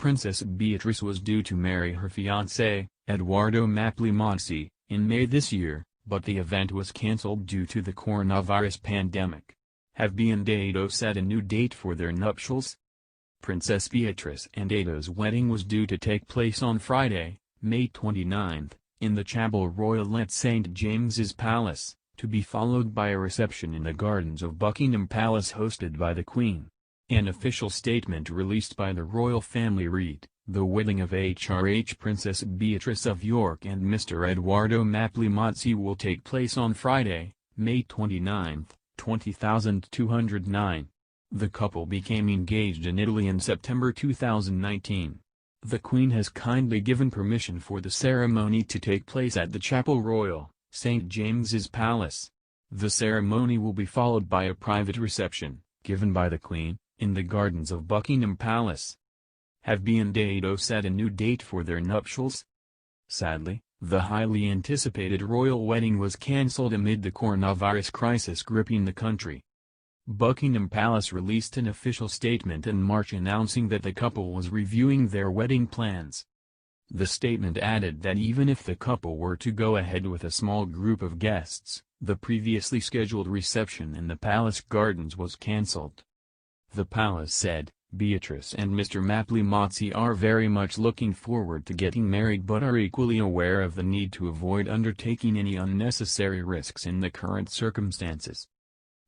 Princess Beatrice was due to marry her fiancé, Edoardo Mazzi, in May this year, but the event was cancelled due to the coronavirus pandemic. Have Beatrice and Edo set a new date for their nuptials? Princess Beatrice and Edo's wedding was due to take place on Friday, May 29, in the Chapel Royal at St. James's Palace, to be followed by a reception in the gardens of Buckingham Palace hosted by the Queen. An official statement released by the royal family read, "The wedding of HRH Princess Beatrice of York and Mr. Edoardo Mazzi will take place on Friday, May 29, 20209. The couple became engaged in Italy in September 2019. The Queen has kindly given permission for the ceremony to take place at the Chapel Royal, St. James's Palace. The ceremony will be followed by a private reception, given by the Queen, in the gardens of Buckingham Palace." Have Beatrice and Edo set a new date for their nuptials? Sadly, the highly anticipated royal wedding was cancelled amid the coronavirus crisis gripping the country. Buckingham Palace released an official statement in March announcing that the couple was reviewing their wedding plans. The statement added that even if the couple were to go ahead with a small group of guests, the previously scheduled reception in the palace gardens was cancelled. The palace said, "Beatrice and Mr. Mazzi are very much looking forward to getting married but are equally aware of the need to avoid undertaking any unnecessary risks in the current circumstances."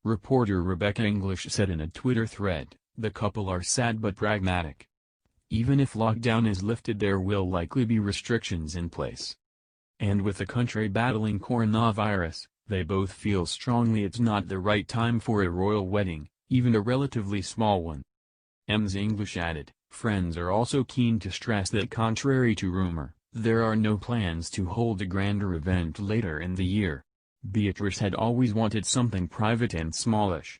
Reporter Rebecca English said in a Twitter thread, "The couple are sad but pragmatic. Even if lockdown is lifted, there will likely be restrictions in place. And with the country battling coronavirus, they both feel strongly it's not the right time for a royal wedding, even a relatively small one." Ms. English added, "Friends are also keen to stress that contrary to rumor, there are no plans to hold a grander event later in the year. Beatrice had always wanted something private and smallish."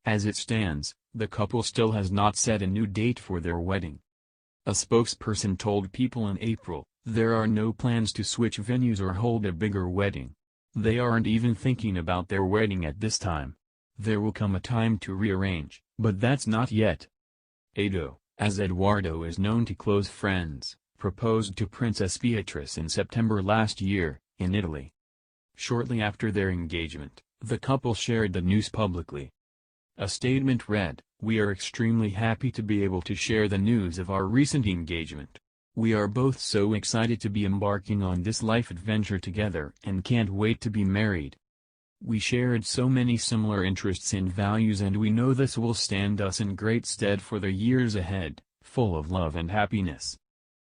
As it stands, the couple still has not set a new date for their wedding. A spokesperson told People in April, "There are no plans to switch venues or hold a bigger wedding. They aren't even thinking about their wedding at this time. There will come a time to rearrange, but that's not yet." Edo, as Edoardo is known to close friends, proposed to Princess Beatrice in September last year, in Italy. Shortly after their engagement, the couple shared the news publicly. A statement read, "We are extremely happy to be able to share the news of our recent engagement. We are both so excited to be embarking on this life adventure together and can't wait to be married. We shared so many similar interests and values, and we know this will stand us in great stead for the years ahead, full of love and happiness."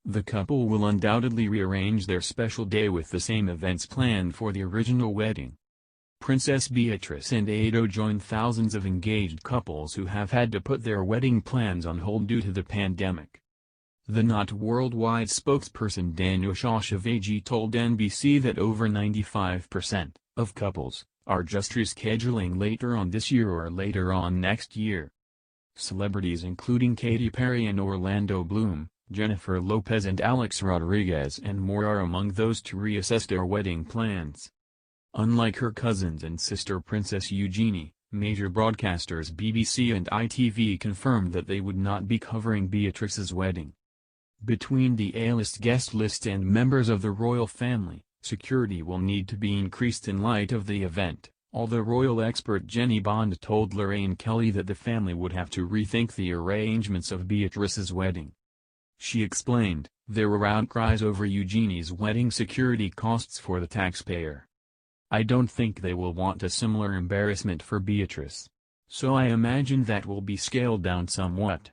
The couple will undoubtedly rearrange their special day with the same events planned for the original wedding. Princess Beatrice and Edo join thousands of engaged couples who have had to put their wedding plans on hold due to the pandemic. The Not Worldwide spokesperson Daniel Shashavagi told NBC that over 95% of couples are just rescheduling later on this year or later on next year. Celebrities including Katy Perry and Orlando Bloom, Jennifer Lopez and Alex Rodriguez and more are among those to reassess their wedding plans. Unlike her cousins and sister Princess Eugenie, major broadcasters BBC and ITV confirmed that they would not be covering Beatrice's wedding. Between the A-list guest list and members of the royal family, security will need to be increased in light of the event, although royal expert Jenny Bond told Lorraine Kelly that the family would have to rethink the arrangements of Beatrice's wedding. She explained, "There were outcries over Eugenie's wedding security costs for the taxpayer. I don't think they will want a similar embarrassment for Beatrice. So I imagine that will be scaled down somewhat."